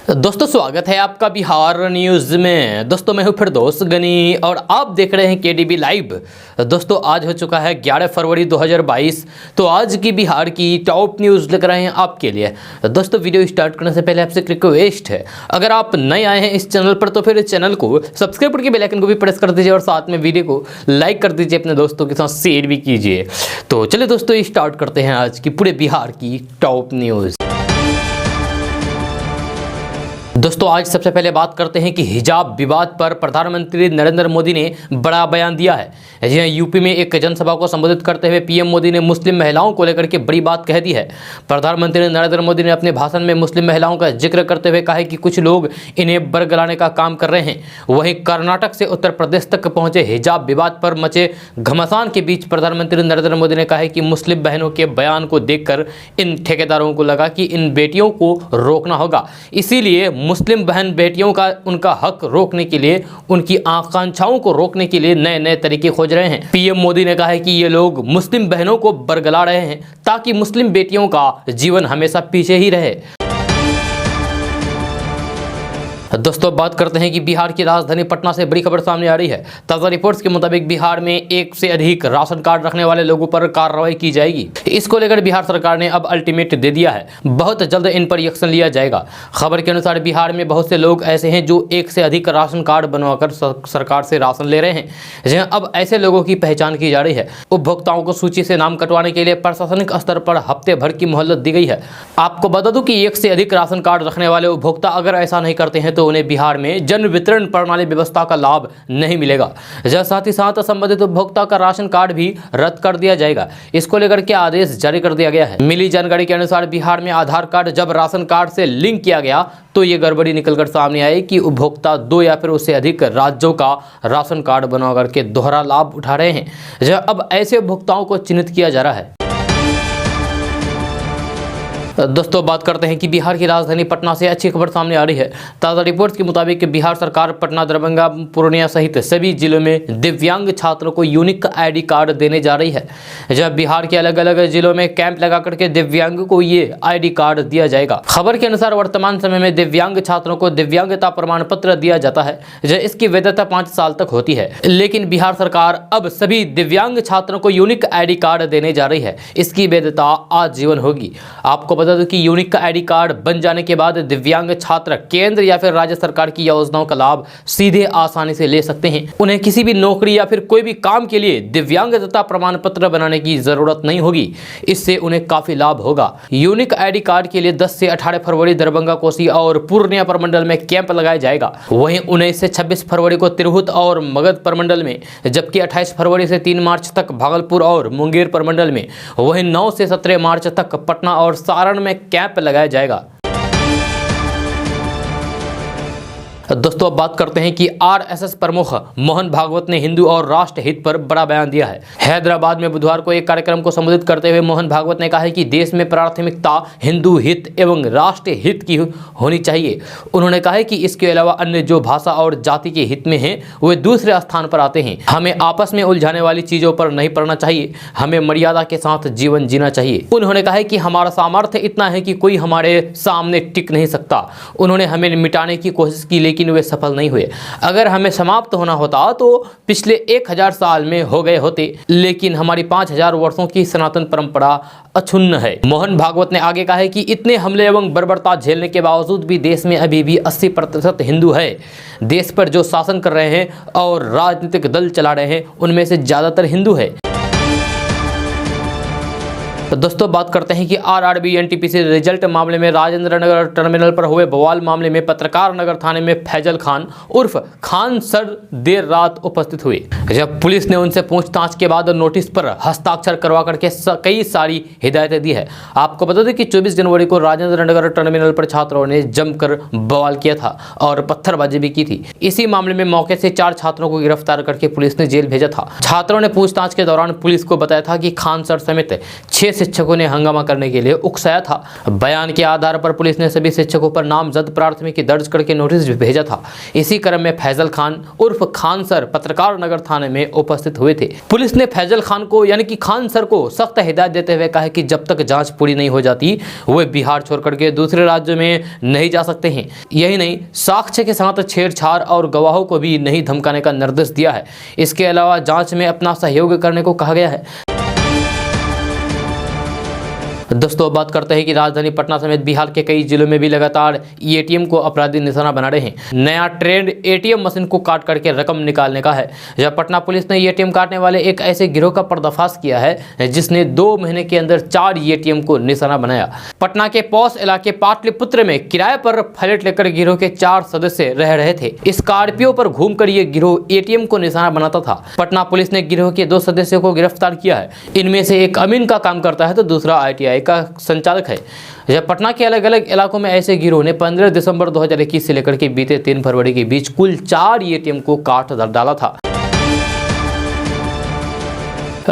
दोस्तों स्वागत है आपका बिहार न्यूज़ में। दोस्तों मैं हूं फिरदौस गनी और आप देख रहे हैं केडीबी लाइव। दोस्तों आज हो चुका है 11 फरवरी 2022। तो आज की बिहार की टॉप न्यूज़ लेकर आए हैं आपके लिए। दोस्तों वीडियो स्टार्ट करने से पहले आपसे रिक्वेस्ट है, अगर आप नए आए हैं इस चैनल पर तो फिर चैनल को सब्सक्राइब करके बेल आइकन को भी प्रेस कर दीजिए और साथ में वीडियो को लाइक कर दीजिए, अपने दोस्तों के साथ शेयर भी कीजिए। तो चलिए दोस्तों स्टार्ट करते हैं आज की पूरे बिहार की टॉप न्यूज़। दोस्तों आज सबसे पहले बात करते हैं कि हिजाब विवाद पर प्रधानमंत्री नरेंद्र मोदी ने बड़ा बयान दिया है। जी यूपी में एक जनसभा को संबोधित करते हुए पीएम मोदी ने मुस्लिम महिलाओं को लेकर के बड़ी बात कह दी है। प्रधानमंत्री नरेंद्र मोदी ने अपने भाषण में मुस्लिम महिलाओं का जिक्र करते हुए कहा है कि कुछ लोग इन्हें बरगलाने का काम कर रहे हैं। वहीं कर्नाटक से उत्तर प्रदेश तक पहुंचे हिजाब विवाद पर मचे घमासान के बीच प्रधानमंत्री नरेंद्र मोदी ने कहा है कि मुस्लिम बहनों के बयान को देखकर इन ठेकेदारों को लगा कि इन बेटियों को रोकना होगा, इसीलिए मुस्लिम बहन बेटियों का उनका हक रोकने के लिए, उनकी आकांक्षाओं को रोकने के लिए नए नए तरीके खोज रहे हैं। पीएम मोदी ने कहा है कि ये लोग मुस्लिम बहनों को बरगला रहे हैं ताकि मुस्लिम बेटियों का जीवन हमेशा पीछे ही रहे। दोस्तों बात करते हैं कि बिहार की राजधानी पटना से बड़ी खबर सामने आ रही है। ताज़ा रिपोर्ट्स के मुताबिक बिहार में एक से अधिक राशन कार्ड रखने वाले लोगों पर कार्रवाई की जाएगी। इसको लेकर बिहार सरकार ने अब अल्टीमेट दे दिया है, बहुत जल्द इन पर एक्शन लिया जाएगा। खबर के अनुसार बिहार में बहुत से लोग ऐसे हैं जो एक से अधिक राशन कार्ड बनवाकर सरकार से राशन ले रहे हैं। अब ऐसे लोगों की पहचान की जा रही है। उपभोक्ताओं को सूची से नाम कटवाने के लिए प्रशासनिक स्तर पर हफ्ते भर की मोहलत दी गई है। आपको बता दूं कि एक से अधिक राशन कार्ड रखने वाले उपभोक्ता अगर ऐसा नहीं करते हैं तो उन्हें बिहार में जन वितरण प्रणाली व्यवस्था का लाभ नहीं मिलेगा। साथ ही साथ संबंधित उपभोक्ता का राशन कार्ड भी रद्द कर दिया जाएगा। इसको लेकर के आदेश जारी कर दिया गया है। मिली जानकारी के अनुसार बिहार में आधार कार्ड जब राशन कार्ड से लिंक किया गया तो ये गड़बड़ी निकलकर सामने आई कि उपभोक्ता 2 या फिर उससे अधिक राज्यों का राशन कार्ड बनवा करके दोहरा लाभ उठा रहे हैं। अब ऐसे उपभोक्ताओं को चिन्हित किया जा रहा है। दोस्तों बात करते हैं कि बिहार की राजधानी पटना से अच्छी खबर सामने आ रही है। ताज़ा रिपोर्ट्स के मुताबिक बिहार सरकार पटना, दरभंगा, पूर्णिया सहित सभी जिलों में दिव्यांग छात्रों को यूनिक आईडी कार्ड देने जा रही है। जब बिहार के अलग अलग जिलों में कैंप लगा करके दिव्यांग को ये आईडी कार्ड दिया जाएगा। खबर के अनुसार वर्तमान समय में दिव्यांग छात्रों को दिव्यांगता प्रमाण पत्र दिया जाता है। इसकी वैधता 5 साल तक होती है, लेकिन बिहार सरकार अब सभी दिव्यांग छात्रों को यूनिक आईडी कार्ड देने जा रही है। इसकी वैधता आजीवन होगी। आपको बता दूं कि यूनिक आईडी कार्ड बन जाने के बाद दिव्यांग छात्र केंद्र या फिर राज्य सरकार की योजनाओं का लाभ सीधे आसानी से ले सकते हैं। उन्हें किसी भी नौकरी या फिर कोई भी काम के लिए दिव्यांगता प्रमाण पत्र बनाने की जरूरत नहीं होगी। इससे उन्हें काफी लाभ होगा। यूनिक आईडी कार्ड के लिए 10 से 18 फरवरी दरभंगा, कोसी और पूर्णिया प्रमंडल में कैंप लगाया जाएगा। वहीं 19 से 26 फरवरी को तिरहुत और मगध प्रमंडल में, जबकि 28 फरवरी से 3 मार्च तक भागलपुर और मुंगेर प्रमंडल में, वहीं 9 से 17 मार्च तक पटना और सारण में कैंप लगाया जाएगा। दोस्तों अब बात करते हैं कि आरएसएस प्रमुख मोहन भागवत ने हिंदू और राष्ट्र हित पर बड़ा बयान दिया है। हैदराबाद में बुधवार को एक कार्यक्रम को संबोधित करते हुए मोहन भागवत ने कहा है कि देश में प्राथमिकता हिंदू हित एवं राष्ट्र हित की होनी चाहिए। उन्होंने कहा है कि इसके अलावा अन्य जो भाषा और जाति के हित में हैं वे दूसरे स्थान पर आते हैं। हमें आपस में उलझाने वाली चीजों पर नहीं पड़ना चाहिए, हमें मर्यादा के साथ जीवन जीना चाहिए। उन्होंने कहा है कि हमारा सामर्थ्य इतना है कि कोई हमारे सामने टिक नहीं सकता। उन्होंने हमें मिटाने की कोशिश की लेकिन वे सफल नहीं हुए। अगर हमें समाप्त होना होता तो पिछले 1000 साल में हो गए होते, लेकिन हमारी 5000 वर्षों की सनातन परंपरा अक्षुण्ण है। मोहन भागवत ने आगे कहा है कि इतने हमले एवं बर्बरता झेलने के बावजूद भी देश में अभी भी 80% हिंदू है। देश पर जो शासन कर रहे हैं और राजनीतिक दल चला रहे हैं उनमें से ज्यादातर हिंदू है। तो दोस्तों बात करते हैं कि आरआरबी एनटीपीसी रिजल्ट मामले में राजेंद्र नगर टर्मिनल पर हुए बवाल मामले में पत्रकार नगर थाने में फैजल खान उर्फ खान सर देर रात उपस्थित हुए। जब पुलिस ने उनसे पूछताछ के बाद नोटिस पर हस्ताक्षर करवा करके कई सारी हिदायतें दी है। आपको बता दें कि 24 जनवरी को राजेंद्र नगर टर्मिनल पर छात्रों ने जमकर बवाल किया था और पत्थरबाजी भी की थी। इसी मामले में मौके से 4 छात्रों को गिरफ्तार करके पुलिस ने जेल भेजा था। छात्रों ने पूछताछ के दौरान पुलिस को बताया था कि खान सर समेत 6 शिक्षकों ने हंगामा करने के लिए उकसाया था। बयान के आधार पर पुलिस ने सभी शिक्षकों पर नामजद प्राथमिकी दर्ज करके नोटिस भी भेजा था। इसी क्रम में फैजल खान उर्फ खान सर पत्रकार नगर थाने में उपस्थित हुए थे। पुलिस ने फैजल खान को यानी कि खान सर को सख्त हिदायत देते हुए कहा कि जब तक जांच पूरी नहीं हो जाती वे बिहार छोड़कर के दूसरे राज्यों में नहीं जा सकते हैं। यही नहीं, साक्ष्य के साथ छेड़छाड़ और गवाहों को भी नहीं धमकाने का निर्देश दिया है। इसके अलावा जांच में अपना सहयोग करने को कहा गया है। दोस्तों बात करते हैं कि राजधानी पटना समेत बिहार के कई जिलों में भी लगातार एटीएम को अपराधी निशाना बना रहे हैं। नया ट्रेंड एटीएम मशीन को काट करके रकम निकालने का है। जब पटना पुलिस ने एटीएम काटने वाले एक ऐसे गिरोह का पर्दाफाश किया है जिसने 2 महीने के अंदर 4 एटीएम को निशाना बनाया। पटना के पॉश इलाके पाटलिपुत्र में किराए पर फ्लैट लेकर गिरोह के 4 सदस्य रह रहे थे। स्कॉर्पियो पर घूमकर ये गिरोह एटीएम को निशाना बनाता था। पटना पुलिस ने गिरोह के 2 सदस्यों को गिरफ्तार किया है। इनमें से एक अमीन का काम करता है तो दूसरा ITI का संचालक है। जब पटना के अलग अलग इलाकों में ऐसे गिरोह ने 15 दिसंबर 2021 से लेकर के बीते 3 फरवरी के बीच कुल 4 एटीएम को काट डाला था।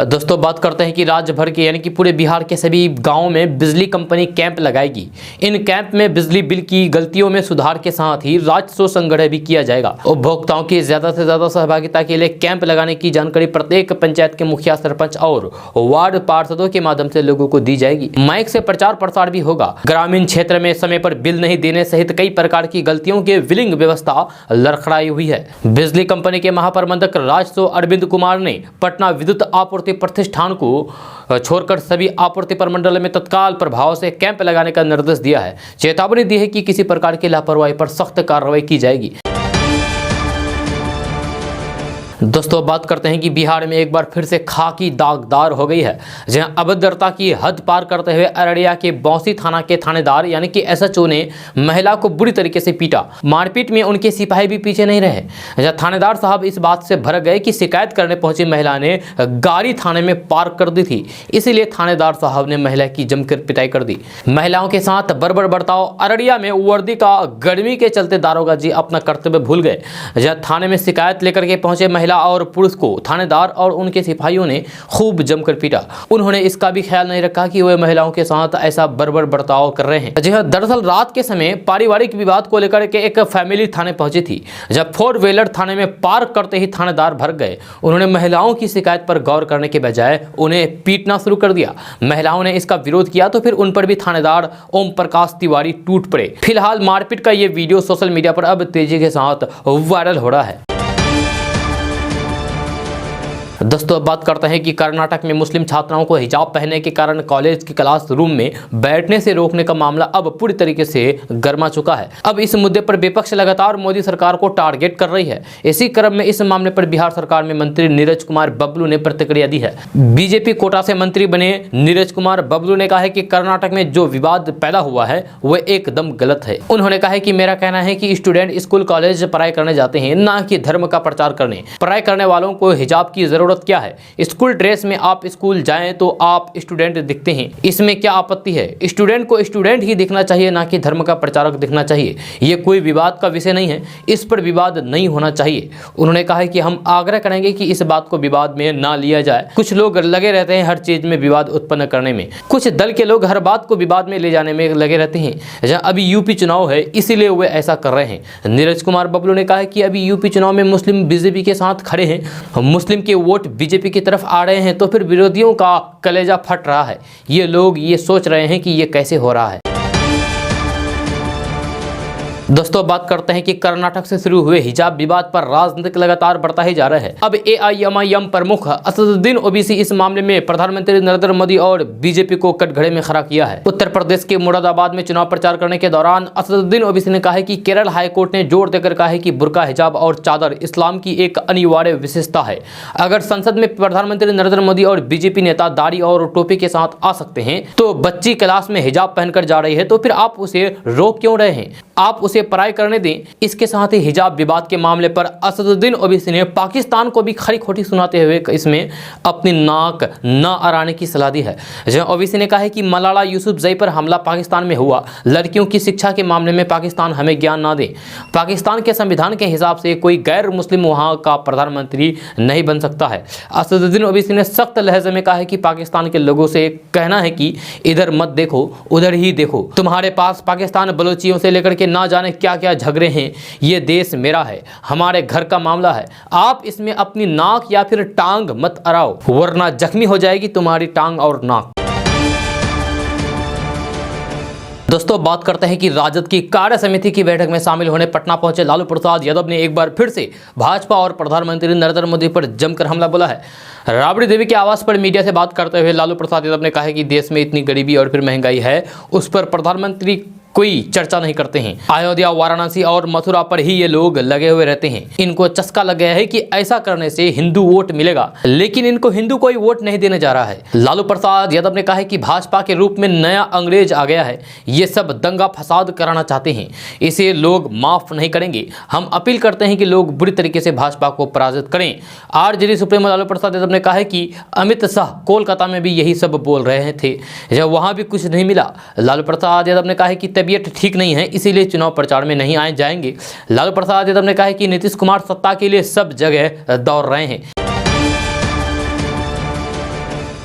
दोस्तों बात करते हैं कि राज्य भर के यानी कि पूरे बिहार के सभी गांवों में बिजली कंपनी कैंप लगाएगी। इन कैंप में बिजली बिल की गलतियों में सुधार के साथ ही राजस्व संग्रह भी किया जाएगा। उपभोक्ताओं की ज्यादा से ज्यादा सहभागिता के लिए कैंप लगाने की जानकारी प्रत्येक पंचायत के मुखिया, सरपंच और वार्ड पार्षदों के माध्यम से लोगों को दी जाएगी। माइक से प्रचार प्रसार भी होगा। ग्रामीण क्षेत्र में समय पर बिल नहीं देने सहित कई प्रकार की गलतियों के बिलिंग व्यवस्था लड़खड़ाई हुई है। बिजली कंपनी के महाप्रबंधक राजस्व अरविंद कुमार ने पटना विद्युत आपूर्ति प्रतिष्ठान को छोड़कर सभी आपूर्ति प्रमंडल में तत्काल प्रभाव से कैंप लगाने का निर्देश दिया है। चेतावनी दी है कि किसी प्रकार की लापरवाही पर सख्त कार्रवाई की जाएगी। दोस्तों बात करते हैं कि बिहार में एक बार फिर से खाकी दागदार हो गई है, जहां अभद्रता की हद पार करते हुए अररिया के बौंसी थाना के थानेदार यानी कि SHO ने महिला को बुरी तरीके से पीटा। मारपीट में उनके सिपाही भी पीछे नहीं रहे। जहां थानेदार साहब इस बात से भड़क गए कि शिकायत करने पहुंची महिला ने गाड़ी थाने में पार्क कर दी थी, इसीलिए थानेदार साहब ने महिला की जमकर पिटाई कर दी। महिलाओं के साथ बर्बर बर्ताव। अररिया में वर्दी का गर्मी के चलते दारोगा जी अपना कर्तव्य भूल गए। जहां थाने में शिकायत लेकर के पहुंचे महिला और पुरुष को थानेदार और उनके सिपाहियों ने खूब जमकर पीटा। उन्होंने इसका भी ख्याल नहीं रखा कि वे महिलाओं के साथ ऐसा बर्बर बर्ताव कर रहे हैं। जी हां, दरअसल रात के समय पारिवारिक विवाद को लेकर के एक फैमिली थाने पहुंची थी। जब 4 व्हीलर थाने में पार्क करते ही थानेदार भड़क गए। उन्होंने महिलाओं की शिकायत पर गौर करने के बजाय उन्हें पीटना शुरू कर दिया। महिलाओं ने इसका विरोध किया तो फिर उन पर भी थानेदार ओम प्रकाश तिवारी टूट पड़े। फिलहाल मारपीट का ये वीडियो सोशल मीडिया पर अब तेजी के साथ वायरल हो रहा है। दोस्तों बात करते हैं कि कर्नाटक में मुस्लिम छात्राओं को हिजाब पहनने के कारण कॉलेज के क्लास रूम में बैठने से रोकने का मामला अब पूरी तरीके से गर्मा चुका है। अब इस मुद्दे पर विपक्ष लगातार मोदी सरकार को टारगेट कर रही है। इसी क्रम में इस मामले पर बिहार सरकार में मंत्री नीरज कुमार बबलू ने प्रतिक्रिया दी है। बीजेपी कोटा से मंत्री बने नीरज कुमार बबलू ने कहा है कि कर्नाटक में जो विवाद पैदा हुआ है वह एकदम गलत है। उन्होंने कहा है कि मेरा कहना है कि स्टूडेंट स्कूल कॉलेज पढ़ाई करने जाते हैं, ना कि धर्म का प्रचार करने। पढ़ाई करने वालों को हिजाब की जरूरत क्या है? स्कूल ड्रेस में आप स्कूल जाएं तो आप स्टूडेंट दिखते हैं, इसमें क्या आपत्ति है? स्टूडेंट को स्टूडेंट ही दिखना चाहिए, ना कि धर्म का प्रचारक दिखना चाहिए। ये कोई विवाद का विषय नहीं है, इस पर विवाद नहीं होना चाहिए। उन्होंने कहा है कि हम आग्रह करेंगे कि इस बात को विवाद में ना लिया जाए। कुछ लोग लगे रहते हैं हर चीज में विवाद उत्पन्न करने में। कुछ दल के लोग हर बात को विवाद में ले जाने में लगे रहते हैं। जहां अभी यूपी चुनाव है इसीलिए वे ऐसा कर रहे हैं। नीरज कुमार बबलू ने कहा कि अभी यूपी चुनाव में मुस्लिम बीजेपी के साथ खड़े हैं, मुस्लिम के वोट बीजेपी की तरफ आ रहे हैं, तो फिर विरोधियों का कलेजा फट रहा है। ये लोग ये सोच रहे हैं कि ये कैसे हो रहा है। दोस्तों बात करते हैं कि कर्नाटक से शुरू हुए हिजाब विवाद पर राजनीतिक लगातार बढ़ता ही जा रहा है। अब AIMIM प्रमुख असदुद्दीन ओवैसी इस मामले में प्रधानमंत्री नरेंद्र मोदी और बीजेपी को कटघरे में खड़ा किया है। उत्तर प्रदेश के मुरादाबाद में चुनाव प्रचार करने के दौरान असदुद्दीन ओवैसी ने कहा है कि केरल हाईकोर्ट ने जोर देकर कहा है कि बुर्का, हिजाब और चादर इस्लाम की एक अनिवार्य विशेषता है। अगर संसद में प्रधानमंत्री नरेंद्र मोदी और बीजेपी नेता दाढ़ी और टोपी के साथ आ सकते हैं तो बच्ची क्लास में हिजाब पहनकर जा रही है तो फिर आप उसे रोक क्यों रहे हैं? आप उसे पराई करने दें। इसके साथ ही हिजाब विवाद के मामले पर असदुद्दीन ओवैसी ने पाकिस्तान को भी खरी खोटी सुनाते हुए इसमें अपनी नाक न अड़ाने की सलाह दी है। जहां ओवैसी ने कहा है कि मलाला यूसुफजई पर हमला पाकिस्तान में हुआ, लड़कियों की शिक्षा के मामले में पाकिस्तान हमें ज्ञान ना दे। पाकिस्तान के संविधान के हिसाब से कोई गैर मुस्लिम वहां का प्रधानमंत्री नहीं बन सकता है। असदुद्दीन ओवैसी ने सख्त लहजे में कहा है कि पाकिस्तान के लोगों से कहना है कि इधर मत देखो, उधर ही देखो। तुम्हारे पास पाकिस्तान बलोचियों से लेकर के ना जाने क्या क्या झगड़े हैं। ये देश मेरा है, हमारे घर का मामला है। आप इसमें अपनी नाक या फिर टांग मत अड़ाओ, वरना जख्मी हो जाएगी तुम्हारी टांग और नाक। दोस्तों, बात करते हैं कि राजद की कार्य समिति की बैठक में शामिल होने पटना पहुंचे लालू प्रसाद यादव ने एक बार फिर से भाजपा और प्रधानमंत्री नरेंद्र मोदी पर जमकर हमला बोला है। राबड़ी देवी के आवास पर मीडिया से बात करते हुए लालू प्रसाद यादव ने कहा है कि देश में इतनी गरीबी और फिर महंगाई है, उस पर प्रधानमंत्री कोई चर्चा नहीं करते हैं। अयोध्या, वाराणसी और मथुरा पर ही ये लोग लगे हुए रहते हैं। इनको चस्का लग गया है कि ऐसा करने से हिंदू वोट मिलेगा, लेकिन इनको हिंदू कोई वोट नहीं देने जा रहा है। लालू प्रसाद यादव ने कहा है कि भाजपा के रूप में नया अंग्रेज आ गया है, ये सब दंगा फसाद कराना चाहते हैं, इसे लोग माफ नहीं करेंगे। हम अपील करते हैं कि लोग बुरी तरीके से भाजपा को पराजित करें। आरजेडी सुप्रीमो लालू प्रसाद यादव ने कहा है कि अमित शाह कोलकाता में भी यही सब बोल रहे थे, जब वहां भी कुछ नहीं मिला। लालू प्रसाद यादव ने कहा है कि तबीयत ठीक नहीं है, इसीलिए चुनाव प्रचार में नहीं आए जाएंगे। लालू प्रसाद यादव ने कहा है कि नीतीश कुमार सत्ता के लिए सब जगह दौड़ रहे हैं।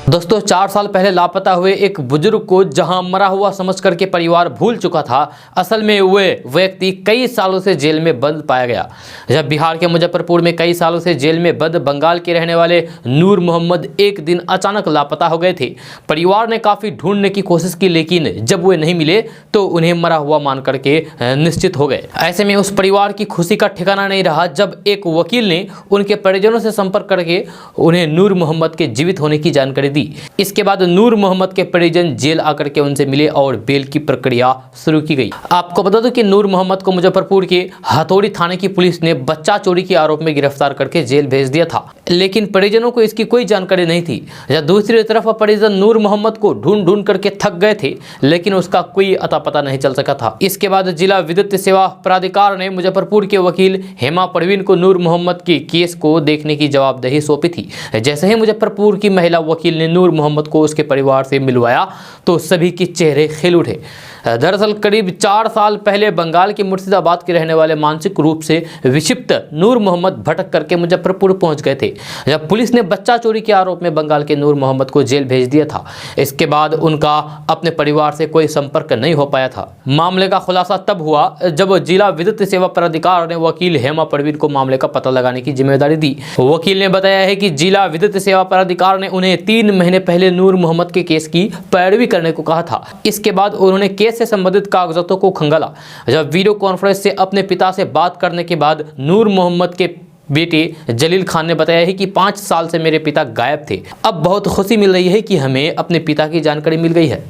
दोस्तों, 4 साल पहले लापता हुए एक बुजुर्ग को जहां मरा हुआ समझ करके परिवार भूल चुका था, असल में वे व्यक्ति कई सालों से जेल में बंद पाया गया। जब बिहार के मुजफ्फरपुर में कई सालों से जेल में बंद बंगाल के रहने वाले नूर मोहम्मद एक दिन अचानक लापता हो गए थे। परिवार ने काफ़ी ढूंढने की कोशिश की, लेकिन जब वे नहीं मिले तो उन्हें मरा हुआ मान करके निश्चित हो गए। ऐसे में उस परिवार की खुशी का ठिकाना नहीं रहा जब एक वकील ने उनके परिजनों से संपर्क करके उन्हें नूर मोहम्मद के जीवित होने की जानकारी दी। इसके बाद नूर मोहम्मद के परिजन जेल आकर के उनसे मिले और बेल की प्रक्रिया शुरू की गई। आपको बता दूं कि नूर मोहम्मद को मुजफ्फरपुर के हथौड़ी थाने की पुलिस ने बच्चा चोरी के आरोप में गिरफ्तार करके जेल भेज दिया था, लेकिन परिजनों को इसकी कोई जानकारी नहीं थी। जब दूसरी तरफ परिजन नूर मोहम्मद को ढूंढ ढूंढ करके थक गए थे, लेकिन उसका कोई अता पता नहीं चल सका था। इसके बाद जिला विद्युत सेवा प्राधिकार ने मुजफ्फरपुर के वकील हेमा परवीन को नूर मोहम्मद के केस को देखने की जवाबदेही सौंपी थी। जैसे ही मुजफ्फरपुर की महिला वकील ने नूर मोहम्मद को उसके परिवार से मिलवाया तो सभी के चेहरे खिल उठे। दरअसल करीब 4 साल पहले बंगाल के मुर्शिदाबाद के रहने वाले मानसिक रूप से विक्षिप्त नूर मोहम्मद भटक करके मुजफ्फरपुर पहुंच गए थे, जब पुलिस ने बच्चा चोरी के आरोप में बंगाल के नूर मोहम्मद को जेल भेज दिया था। इसके बाद उनका अपने परिवार से कोई संपर्क नहीं हो पाया था। मामले का खुलासा तब हुआ जब जिला विद्युत सेवा प्राधिकार ने वकील हेमा परवीन को मामले का पता लगाने की जिम्मेदारी दी। वकील ने बताया है कि जिला विद्युत सेवा प्राधिकार ने उन्हें 3 महीने पहले नूर मोहम्मद के केस की पैरवी करने को कहा था। इसके बाद उन्होंने केस से संबंधित कागजातों को खंगाला। जब वीडियो कॉन्फ्रेंस से अपने पिता से बात करने के बाद नूर मोहम्मद के बेटे जलील खान ने बताया है कि 5 साल से मेरे पिता गायब थे। अब बहुत खुशी मिल रही है कि हमें अपने पिता की जानकारी मिल गई है।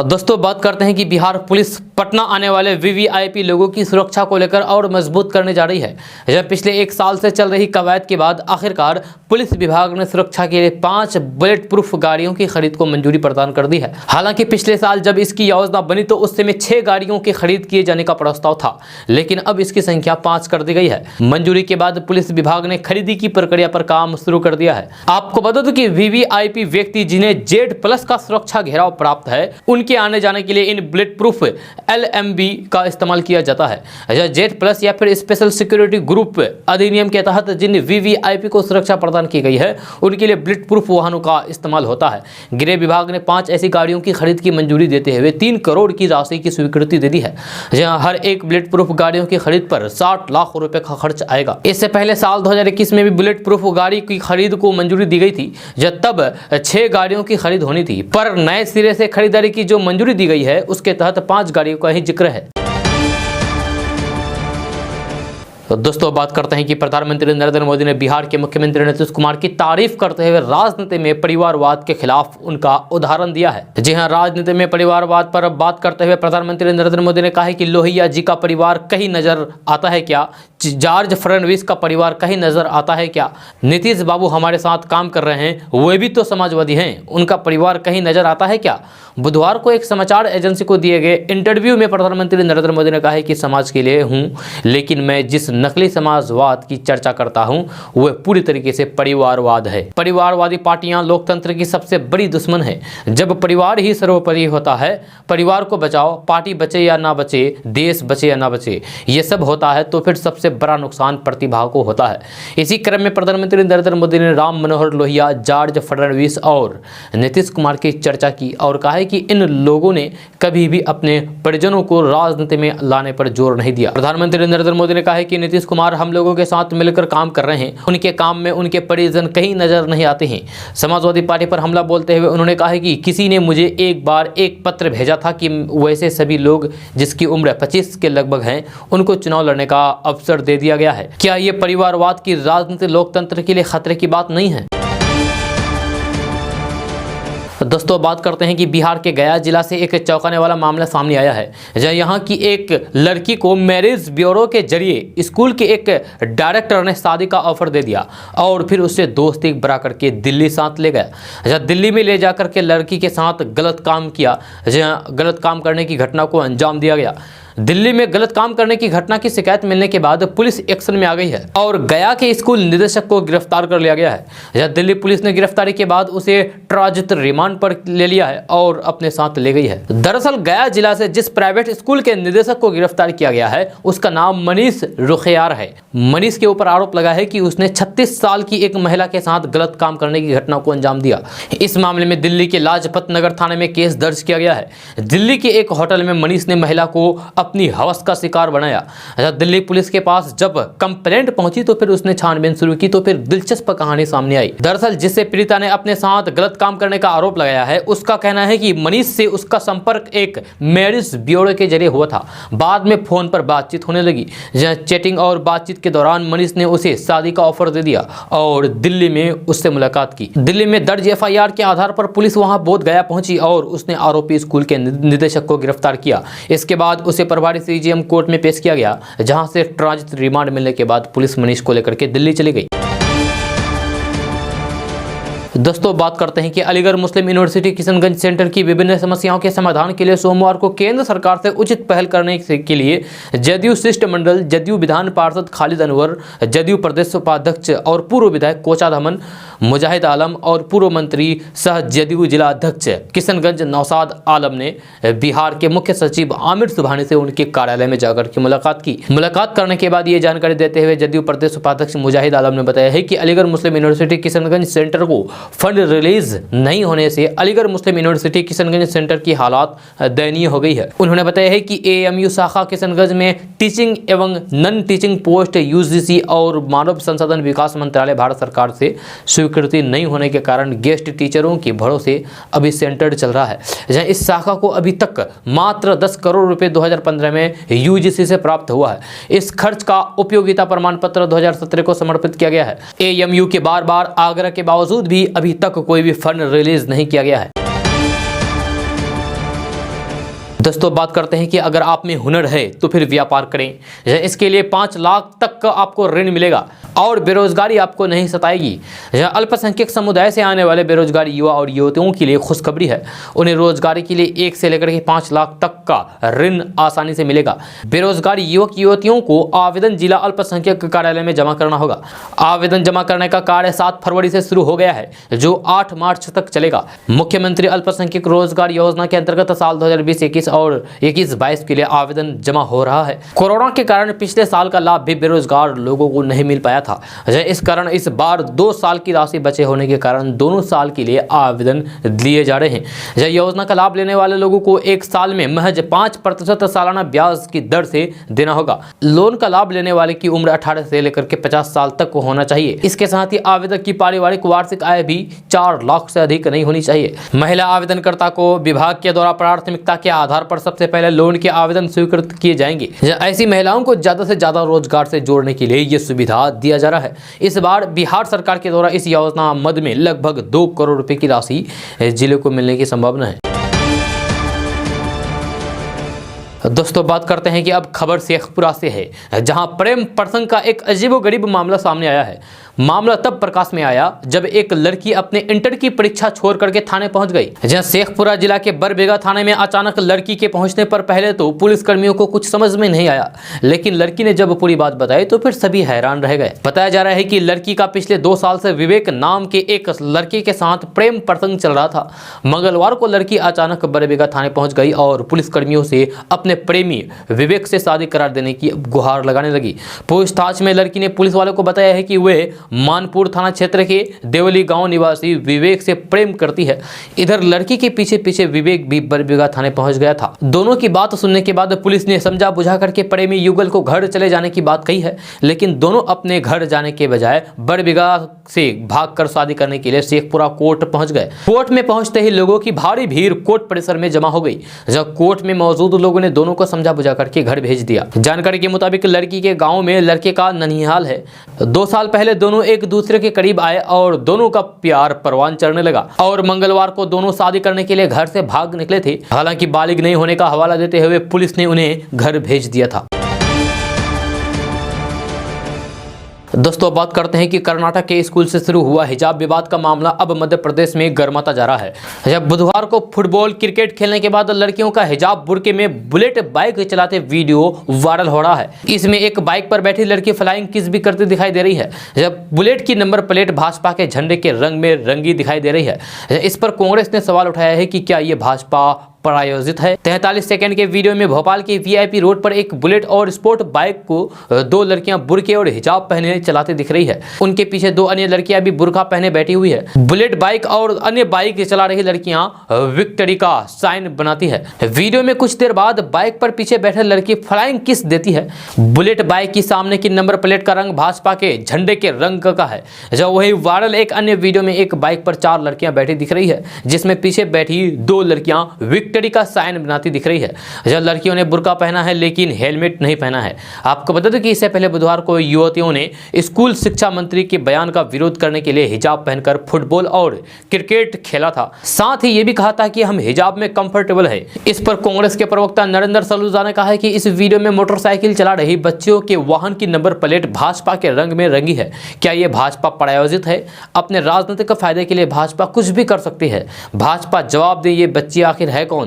दोस्तों, बात करते हैं कि बिहार पुलिस पटना आने वाले वीवीआईपी लोगों की सुरक्षा को लेकर और मजबूत करने जा रही है। जब पिछले 1 साल से चल रही कवायद के बाद आखिरकार पुलिस विभाग ने सुरक्षा के लिए 5 बुलेट प्रूफ गाड़ियों की खरीद को मंजूरी प्रदान कर दी है। हालांकि पिछले साल जब इसकी योजना बनी तो उस समय 6 गाड़ियों की खरीद किए जाने का प्रस्ताव था, लेकिन अब इसकी संख्या 5 कर दी गई है। मंजूरी के बाद पुलिस विभाग ने खरीदी की प्रक्रिया पर काम शुरू कर दिया है। आपको बता दूं कि वीवीआईपी व्यक्ति जिन्हें Z+ का सुरक्षा घेराव प्राप्त है, उनके आने जाने के लिए इन बुलेट प्रूफ LMB का इस्तेमाल किया जाता है। Z+ या फिर स्पेशल सिक्योरिटी ग्रुप अधिनियम के तहत जिन VVIP को सुरक्षा प्रदान की गई है, उनके लिए बुलेट प्रूफ वाहनों का इस्तेमाल होता है। गृह विभाग ने 5 ऐसी गाड़ियों की खरीद की मंजूरी देते हुए 3 करोड़ की राशि की स्वीकृति दे दी है, जहां हर एक बुलेट प्रूफ गाड़ियों की खरीद पर 60 लाख रुपए का खर्च आएगा। इससे पहले साल 2021 में भी बुलेट प्रूफ गाड़ी की खरीद को मंजूरी दी गई थी, जब तब 6 गाड़ियों की खरीद होनी थी, पर नए सिरे से खरीदारी की जो मंजूरी दी गई है उसके तहत 5 गाड़ियों का ही जिक्र है। तो दोस्तों, बात करते हैं कि प्रधानमंत्री नरेंद्र मोदी ने बिहार के मुख्यमंत्री नीतीश कुमार की तारीफ करते हुए राजनीति में परिवारवाद के खिलाफ उनका उदाहरण दिया है। जी हां, राजनीति में परिवारवाद पर बात करते हुए प्रधानमंत्री नरेंद्र मोदी ने कहा है कि लोहिया जी का परिवार कहीं नजर आता है क्या? जॉर्ज फडणवीस का परिवार कहीं नजर आता है क्या? नीतीश बाबू हमारे साथ काम कर रहे हैं, वे भी तो समाजवादी हैं, उनका परिवार कहीं नजर आता है क्या? बुधवार को एक समाचार एजेंसी को दिए गए इंटरव्यू में प्रधानमंत्री नरेंद्र मोदी ने कहा है कि समाज के लिए हूं, लेकिन मैं जिस नकली समाजवाद की चर्चा करता हूं वह पूरी तरीके से परिवारवाद है। परिवारवादी पार्टियां लोकतंत्र की सबसे बड़ी दुश्मन है। जब परिवार ही सर्वोपरि होता है, परिवार को बचाओ, पार्टी बचे या ना बचे, देश बचे या ना बचे, ये सब होता है तो फिर सबसे बड़ा नुकसान प्रतिभा को होता है। इसी क्रम में प्रधानमंत्री नरेंद्र मोदी ने राम मनोहर लोहिया, जॉर्ज फडणवीस और नीतीश कुमार की चर्चा की और कहा है कि इन लोगों ने कभी भी अपने परिजनों को राजनीति में लाने पर जोर नहीं दिया। प्रधानमंत्री नरेंद्र मोदी ने कहा है कि नीतीश कुमार हम लोगों के साथ मिलकर काम कर रहे हैं, उनके काम में उनके परिजन कहीं नजर नहीं आते हैं। समाजवादी पार्टी पर हमला बोलते हुए उन्होंने कहा है कि किसी ने मुझे एक बार एक पत्र भेजा था कि वैसे सभी लोग जिसकी उम्र 25 के लगभग हैं उनको चुनाव लड़ने का अवसर दे दिया गया है। क्या ये परिवारवाद की राजनीति लोकतंत्र के लिए खतरे की बात नहीं है? दोस्तों बात करते हैं कि बिहार के गया जिला से एक चौंकाने वाला मामला सामने आया है, जहां यहाँ की एक लड़की को मैरिज ब्यूरो के जरिए स्कूल के एक डायरेक्टर ने शादी का ऑफर दे दिया और फिर उससे दोस्ती बना करके दिल्ली साथ ले गया। जहाँ दिल्ली में ले जाकर के लड़की के साथ गलत काम किया, जहाँ गलत काम करने की घटना को अंजाम दिया गया। दिल्ली में गलत काम करने की घटना की शिकायत मिलने के बाद पुलिस एक्शन में आ गई है और गया के स्कूल निदेशक को गिरफ्तार कर लिया गया है। जहां दिल्ली पुलिस ने गिरफ्तारी के बाद उसे ट्रांजिट रिमांड पर ले लिया है और अपने साथ ले गई है। दरअसल गया जिला से जिस प्राइवेट स्कूल के निदेशक को गिरफ्तार किया गया है उसका नाम मनीष रुखियार है। मनीष के ऊपर आरोप लगा है कि उसने 36 साल की एक महिला के साथ गलत काम करने की घटना को अंजाम दिया। इस मामले में दिल्ली के लाजपत नगर थाने में केस दर्ज किया गया है। दिल्ली के एक होटल में मनीष ने महिला को अपनी हवस का शिकार बनाया। दिल्ली पुलिस के पास जब कंप्लेंट पहुंची तो फिर उसने छानबीन शुरू की तो फिर दिलचस्प कहानी सामने आई। दरअसल जिससे पीड़िता ने अपने साथ गलत काम करने का आरोप लगाया है उसका कहना है कि मनीष से उसका संपर्क एक मैरिज ब्यूरो के जरिए हुआ था। बाद में फोन पर बातचीत होने लगी, जहां चैटिंग और बातचीत के दौरान मनीष ने उसे शादी का ऑफर दे दिया और दिल्ली में उससे मुलाकात की। दिल्ली में दर्ज एफआईआर के आधार पर पुलिस वहां बोध गया पहुंची और उसने आरोपी स्कूल के निदेशक को गिरफ्तार किया। इसके बाद उसे प्रभारी सीजीएम कोर्ट में पेश किया गया, जहां से ट्रांजिट रिमांड मिलने के बाद पुलिस मनीष को लेकर के दिल्ली चली गई। दोस्तों बात करते हैं कि अलीगढ़ मुस्लिम यूनिवर्सिटी किशनगंज सेंटर की विभिन्न समस्याओं के समाधान के लिए सोमवार को केंद्र सरकार से उचित पहल करने के लिए जदयू शिष्टमंडल, जदयू विधान पार्षद खालिद अनवर, जदयू प्रदेश उपाध्यक्ष और पूर्व विधायक कोचा धमन, मुजाहिद आलम और पूर्व मंत्री सह जदयू जिला अध्यक्ष किशनगंज नौशाद आलम ने बिहार के मुख्य सचिव आमिर सुबहानी से उनके कार्यालय में जाकर के मुलाकात की। मुलाकात करने के बाद ये जानकारी देते हुए जदयू प्रदेश उपाध्यक्ष मुजाहिद आलम ने बताया है कि अलीगढ़ मुस्लिम यूनिवर्सिटी किशनगंज सेंटर को फंड रिलीज नहीं होने से अलीगढ़ मुस्लिम यूनिवर्सिटी किशनगंज सेंटर की हालात दयनीय हो गई है। उन्होंने बताया है कि एएमयू शाखा किशनगंज में टीचिंग एवं नॉन टीचिंग पोस्ट यूजीसी और मानव संसाधन विकास मंत्रालय भारत सरकार से स्वीकृति नहीं होने के कारण गेस्ट टीचरों के भरोसे अभी सेंटर चल रहा है। जहां इस शाखा को अभी तक मात्र 10 करोड़ रुपए 2015 में यूजीसी से प्राप्त हुआ है। इस खर्च का उपयोगिता प्रमाण पत्र 2017 को समर्पित किया गया है। एएमयू के बार बार आग्रह के बावजूद भी अभी तक कोई भी फंड रिलीज नहीं किया गया है। दोस्तों बात करते हैं कि अगर आप में हुनर है तो फिर व्यापार करें। इसके लिए 5 लाख तक का आपको ऋण मिलेगा और बेरोजगारी आपको नहीं सताएगी। अल्पसंख्यक समुदाय से आने वाले बेरोजगार युवा और युवतियों के लिए खुशखबरी है। उन्हें रोजगारी के लिए 1 से लेकर के 5 लाख तक का ऋण आसानी से मिलेगा। बेरोजगार युवक युवतियों को आवेदन जिला अल्पसंख्यक कार्यालय में जमा करना होगा। आवेदन जमा करने का कार्य 7 फरवरी से शुरू हो गया है, जो 8 मार्च तक चलेगा। मुख्यमंत्री अल्पसंख्यक रोजगार योजना के अंतर्गत साल 2020-21 और 21-22 के लिए आवेदन जमा हो रहा है। कोरोना के कारण पिछले साल का लाभ भी बेरोजगार लोगों को नहीं मिल पाया था। इस कारण इस बार 2 साल की राशि बचे होने के कारण दोनों साल के लिए आवेदन दिए जा रहे हैं। योजना का लाभ लेने वाले लोगों को 1 साल में महज 5% सालाना ब्याज की दर से देना होगा। लोन का लाभ लेने वाले की उम्र 18 से लेकर के 50 साल तक को होना चाहिए। इसके साथ ही आवेदक की पारिवारिक वार्षिक आय भी 4 लाख से अधिक नहीं होनी चाहिए। महिला आवेदनकर्ता को विभाग के द्वारा प्राथमिकता के आधार पर सबसे पहले लोन के आवेदन स्वीकृत किए जाएंगे। ऐसी महिलाओं को ज्यादा से ज्यादा रोजगार से जोड़ने के लिए ये सुविधा दिया जा रहा है। इस बार बिहार सरकार के द्वारा इस योजना मद में लगभग 2 करोड़ रुपए की राशि जिले को मिलने की संभावना है। दोस्तों बात करते हैं कि अब खबर शेखपुरा से है, जहां प्रेम प्रसंग का एक अजीबोगरीब मामला सामने आया है। मामला तब प्रकाश में आया जब एक लड़की अपने इंटर की परीक्षा छोड़ करके थाने पहुंच गई। जहां शेखपुरा जिला के बरबीघा थाने में अचानक लड़की के पहुंचने पर पहले तो पुलिस कर्मियों को कुछ समझ में नहीं आया, लेकिन लड़की ने जब पूरी बात बताई तो फिर सभी हैरान रह गए। बताया जा रहा है कि लड़की का पिछले 2 साल से विवेक नाम के एक लड़के के साथ प्रेम प्रसंग चल रहा था। मंगलवार को लड़की अचानक बरबीघा थाने पहुंच गई और पुलिस कर्मियों से अपने प्रेमी विवेक से शादी करार देने की गुहार लगाने लगी। पूछताछ में लड़की ने पुलिस वालों को बताया है कि वे मानपुर थाना क्षेत्र के देवली गांव निवासी विवेक से प्रेम करती है। इधर लड़की के पीछे पीछे विवेक भी बरबीघा थाने पहुंच गया था। दोनों की बात सुनने के बाद पुलिस ने समझा बुझा करके प्रेमी युगल को घर चले जाने की बात कही है, लेकिन दोनों अपने घर जाने के बजाय बरबीघा से भागकर शादी करने के लिए शेखपुरा कोर्ट पहुंच गए। कोर्ट में पहुंचते ही लोगों की भारी भीड़ कोर्ट परिसर में जमा हो गई। जब कोर्ट में मौजूद लोगों ने दोनों को समझा बुझा करके घर भेज दिया। जानकारी के मुताबिक लड़की के गांव में लड़के का ननिहाल है। 2 साल पहले दोनों एक दूसरे के करीब आए और दोनों का प्यार परवान चढ़ने लगा और मंगलवार को दोनों शादी करने के लिए घर से भाग निकले थे। हालांकि बालिग नहीं होने का हवाला देते हुए पुलिस ने उन्हें घर भेज दिया था। दोस्तों बात करते हैं कि कर्नाटक के स्कूल से शुरू हुआ हिजाब विवाद का मामला अब मध्य प्रदेश में गर्माता जा रहा है। जब बुधवार को फुटबॉल क्रिकेट खेलने के बाद लड़कियों का हिजाब बुर्के में बुलेट बाइक चलाते वीडियो वायरल हो रहा है। इसमें एक बाइक पर बैठी लड़की फ्लाइंग किस भी करती दिखाई दे रही है। जब बुलेट की नंबर प्लेट भाजपा के झंडे के रंग में रंगी दिखाई दे रही है। इस पर कांग्रेस ने सवाल उठाया है कि क्या ये भाजपा प्रायोजित है। 43 सेकंड के वीडियो में भोपाल के वीआईपी रोड पर एक बुलेट और स्पोर्ट बाइक को 2 लड़कियां बुर्के और हिजाब पहने चलाते दिख रही है। उनके पीछे 2 अन्य लड़कियां भी बुर्का पहने बैठी हुई है। बुलेट बाइक और अन्य बाइक चला रही लड़कियां विक्ट्री का साइन बनाती है। वीडियो में कुछ देर बाद बाइक पर पीछे बैठे लड़की फ्लाइंग किस देती है। बुलेट बाइक की सामने की नंबर प्लेट का रंग भाजपा के झंडे के रंग का है। जब वही वायरल एक अन्य वीडियो में एक बाइक पर 4 लड़कियां बैठी दिख रही है, जिसमें पीछे बैठी 2 लड़कियां विक्ट्री का साइन बनाती दिख रही है। जब लड़कियों ने बुर्का पहना है लेकिन हेलमेट नहीं पहना है। आपको बता दें कि इससे पहले बुधवार को युवतियों ने स्कूल शिक्षा मंत्री के बयान का विरोध करने के लिए हिजाब पहनकर फुटबॉल और क्रिकेट खेला था। साथ ही ये भी कहा था कि हम हिजाब में कंफर्टेबल है। इस पर कांग्रेस के प्रवक्ता नरेंद्र सलूजा ने कहा है कि इस वीडियो में मोटरसाइकिल चला रही बच्चियों के वाहन की नंबर प्लेट भाजपा के रंग में रंगी है। क्या ये भाजपा प्रायोजित है? अपने राजनीतिक फायदे के लिए भाजपा कुछ भी कर सकती है। भाजपा जवाब दे, ये बच्ची आखिर है कौन?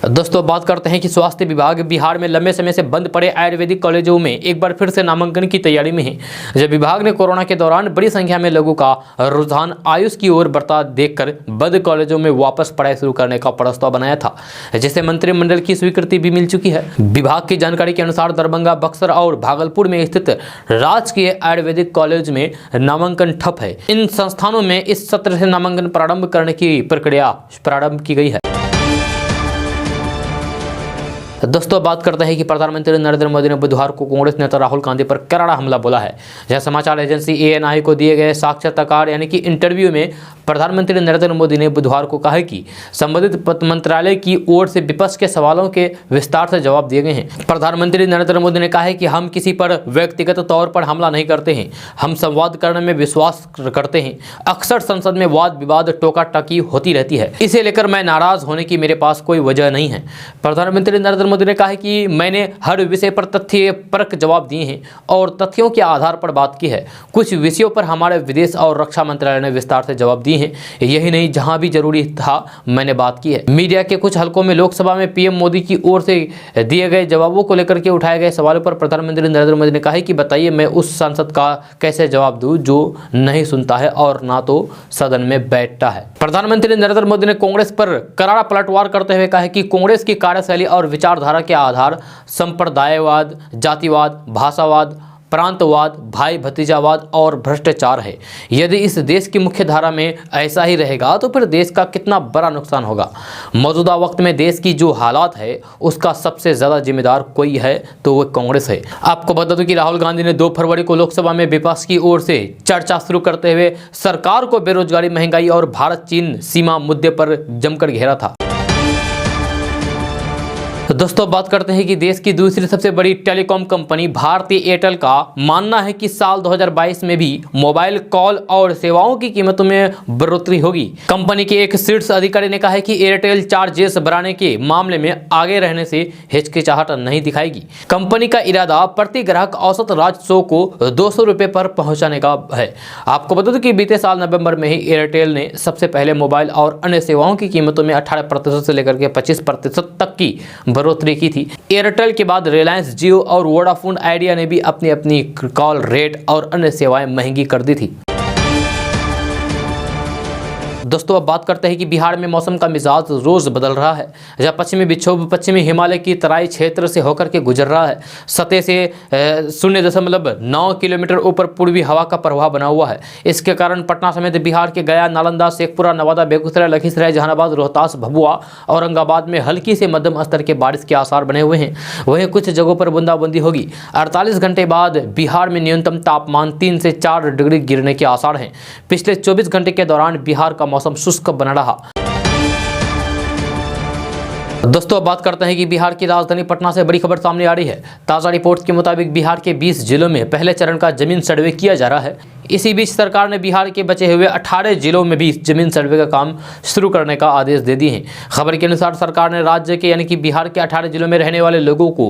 दोस्तों बात करते हैं कि स्वास्थ्य विभाग बिहार में लंबे समय से बंद पड़े आयुर्वेदिक कॉलेजों में एक बार फिर से नामांकन की तैयारी में है। जब विभाग ने कोरोना के दौरान बड़ी संख्या में लोगों का रुझान आयुष की ओर बढ़ता देखकर बंद कॉलेजों में वापस पढ़ाई शुरू करने का प्रस्ताव बनाया था, जिसे मंत्रिमंडल की स्वीकृति भी मिल चुकी है। विभाग की जानकारी के अनुसार दरभंगा, बक्सर और भागलपुर में स्थित राजकीय आयुर्वेदिक कॉलेज में नामांकन ठप है। इन संस्थानों में इस सत्र से नामांकन प्रारंभ करने की प्रक्रिया प्रारंभ की गई है। दोस्तों बात करते हैं कि प्रधानमंत्री नरेंद्र मोदी ने बुधवार को कांग्रेस नेता राहुल गांधी पर करारा हमला बोला है। जहां समाचार एजेंसी ANI को दिए गए साक्षात्कार यानी कि इंटरव्यू में प्रधानमंत्री नरेंद्र मोदी ने बुधवार को कहा कि संबंधित मंत्रालय की ओर से विपक्ष के सवालों के विस्तार से जवाब दिए गए हैं। प्रधानमंत्री नरेंद्र मोदी ने कहा है कि हम किसी पर व्यक्तिगत तौर पर हमला नहीं करते हैं, हम संवाद करने में विश्वास करते हैं। अक्सर संसद में वाद विवाद टोका टाकी होती रहती है, इसे लेकर मैं नाराज होने की मेरे पास कोई वजह नहीं है। प्रधानमंत्री नरेंद्र मोदी ने कहा कि मैंने हर विषय पर तथ्यपरक जवाब दिए हैं और तथ्यों के आधार पर बात की है। कुछ विषयों पर हमारे विदेश और रक्षा मंत्रालय ने विस्तार से जवाब दिए हैं। यही नहीं, जहां भी जरूरी था मैंने बात की है। मीडिया के कुछ हलकों में लोकसभा में पीएम मोदी की ओर से दिए गए जवाबों को लेकर के उठाए गए सवालों पर प्रधानमंत्री नरेंद्र मोदी ने कहा कि बताइए मैं उस सांसद का कैसे जवाब दूं जो नहीं सुनता है और ना तो सदन में बैठता है। प्रधानमंत्री नरेंद्र मोदी ने कांग्रेस पर करारा पलटवार करते हुए कहा कि कांग्रेस की कार्यशैली और विचारधारा के आधार संप्रदायवाद, जातिवाद, भाषावाद, प्रांतवाद, भाई भतीजावाद और भ्रष्टाचार है। यदि इस देश की मुख्य धारा में ऐसा ही रहेगा तो फिर देश का कितना बड़ा नुकसान होगा। मौजूदा वक्त में देश की जो हालात है उसका सबसे ज्यादा जिम्मेदार कोई है तो वो कांग्रेस है। आपको बता दूं कि राहुल गांधी ने 2 फरवरी को लोकसभा में विपक्ष की ओर से चर्चा शुरू करते हुए सरकार को बेरोजगारी, महंगाई और भारत चीन सीमा मुद्दे पर जमकर घेरा था। दोस्तों बात करते हैं कि देश की दूसरी सबसे बड़ी टेलीकॉम कंपनी भारती एयरटेल का मानना है कि साल 2022 में भी मोबाइल कॉल और सेवाओं की कीमतों में बढ़ोतरी होगी। कंपनी के एक शीर्ष अधिकारी ने कहा है कि एयरटेल चार्जेस बढ़ाने के मामले में आगे रहने से हिचकिचाहट नहीं दिखाएगी। कंपनी का इरादा प्रति ग्राहक औसत राजस्व को 200 रुपये पर पहुंचाने का है। आपको बता दें कि बीते साल नवंबर में ही एयरटेल ने सबसे पहले मोबाइल और अन्य सेवाओं की कीमतों में 18% से लेकर के 25% तक की बढ़ोतरी की थी। एयरटेल के बाद रिलायंस जियो और वोडाफोन आइडिया ने भी अपनी अपनी कॉल रेट और अन्य सेवाएं महंगी कर दी थी। दोस्तों अब बात करते हैं कि बिहार में मौसम का मिजाज रोज बदल रहा है। जहाँ पश्चिमी विक्षोभ पश्चिमी हिमालय की तराई क्षेत्र से होकर के गुजर रहा है। सतह से 0.9 किलोमीटर ऊपर पूर्वी हवा का प्रवाह बना हुआ है। इसके कारण पटना समेत बिहार के गया, नालंदा, शेखपुरा, नवादा, बेगूसराय, लखीसराय, जहानाबाद, रोहतास, भभुआ, औरंगाबाद में हल्की से मध्यम स्तर के बारिश के आसार बने हुए हैं। वहीं कुछ जगहों पर बूंदाबांदी होगी। 48 घंटे बाद बिहार में न्यूनतम तापमान 3 से 4 डिग्री गिरने के आसार हैं। पिछले 24 घंटे के दौरान बिहार का मौसम शुष्क बना रहा। दोस्तों अब बात करते हैं कि बिहार की राजधानी पटना से बड़ी खबर सामने आ रही है। ताज़ा रिपोर्ट्स के मुताबिक बिहार के 20 जिलों में पहले चरण का जमीन सर्वे किया जा रहा है। इसी बीच सरकार ने बिहार के बचे हुए 18 जिलों में भी जमीन सर्वे का काम शुरू करने का आदेश दे दिए हैं। खबर के अनुसार सरकार ने राज्य के यानी कि बिहार के 18 जिलों में रहने वाले लोगों को